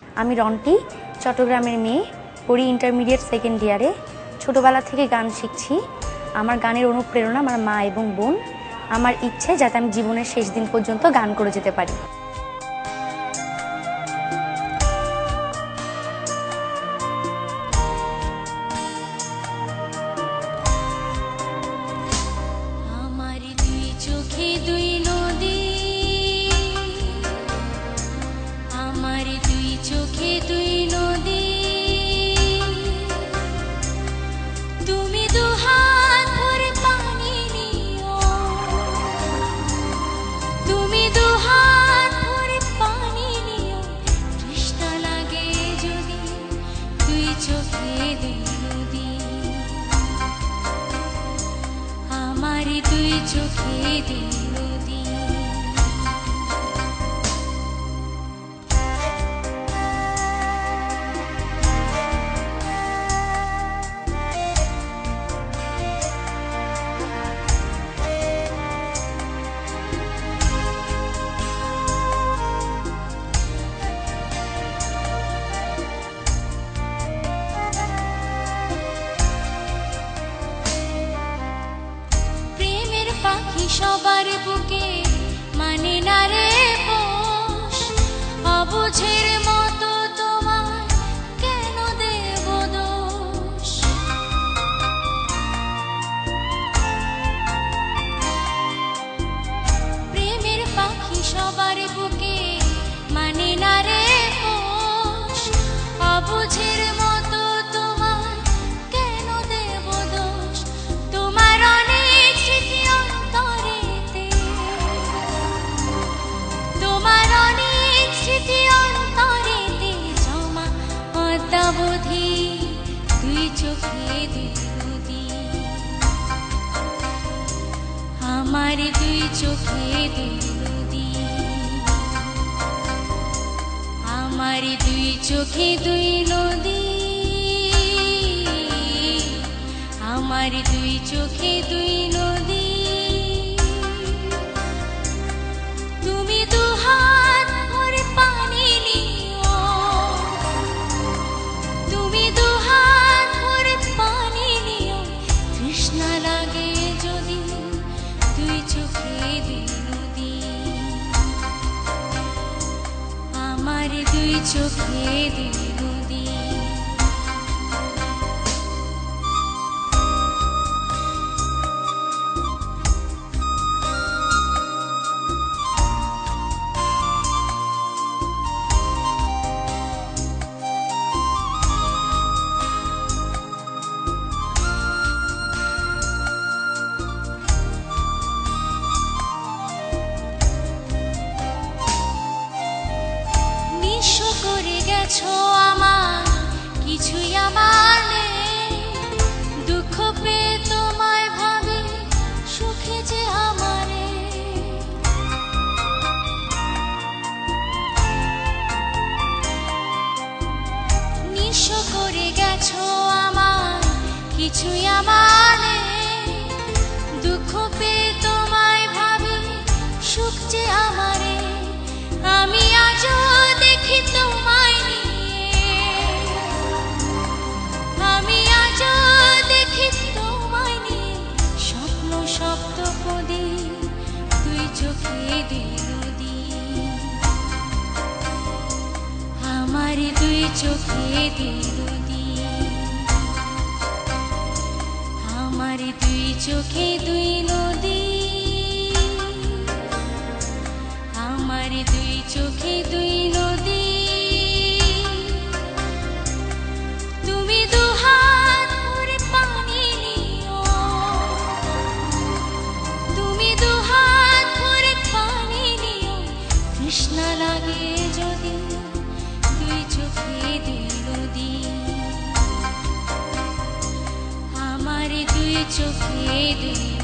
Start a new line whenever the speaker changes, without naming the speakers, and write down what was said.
আমি রন্টি, চট্টগ্রামের মেয়ে, পড়ি ইন্টারমিডিয়েট সেকেন্ড ইয়ারে। ছোটোবেলা থেকে গান শিখছি। আমার গানের অনুপ্রেরণা আমার মা এবং বোন। আমার ইচ্ছে যাতে আমি জীবনের শেষ দিন পর্যন্ত গান করে যেতে পারি।
সবার বুকে মানে না রে পোষ, অবুঝের মতো তোমার কেন দেব দোষ। প্রেমের পাখি সবার বুকে মানে না রে পোষ, অবুঝের মতো তোমার কেন দেব দোষ। তোমার অনেক স্মৃতি অন্তরেতে, তোমার অনেক স্মৃতি অন্তরেতে জমা অদ্যাবধি, দুই চোখে দুই নদী। আমার দুই চোখে দুই নদী, আমার দুই চোখে দুই নদী, আমার দুই চোখে দুই নদী। তুমি দুহাত ভরে পানি নিও, তুমি দুহাত ভরে পানি নিও, তৃষ্ণা লাগে যদি দুই চোখে দুই নদী। আমার দুই চোখে দুই নদী। আমার কিছুই আমার নেই, দুঃখ পেয়ে তোমায় ভাবে সুখে যে আমারে। নিঃস্ব করে গেছো আমার কিছুই আমার নেই, দুঃখ পেয়ে তোমায় ভাবে সুখ যে আমারে। আমি আজও দেখি তোমায় নিয়ে, আমি আজও দেখি তোমায় নিয়ে স্বপ্ন সপ্তপদী, দুই চোখে দুই নদী। আমার দুই চোখে দুই নদী, আমার দুই চোখে দুই নদী, আমার দুই চোখে দুই নদী। তুমি দুহাত ভরে পানি নিও, তুমি দুহাত ভরে পানি নিও, তৃষ্ণা লাগে যদি দুই চোখে দুই নদী। আমার দুই চোখে দুই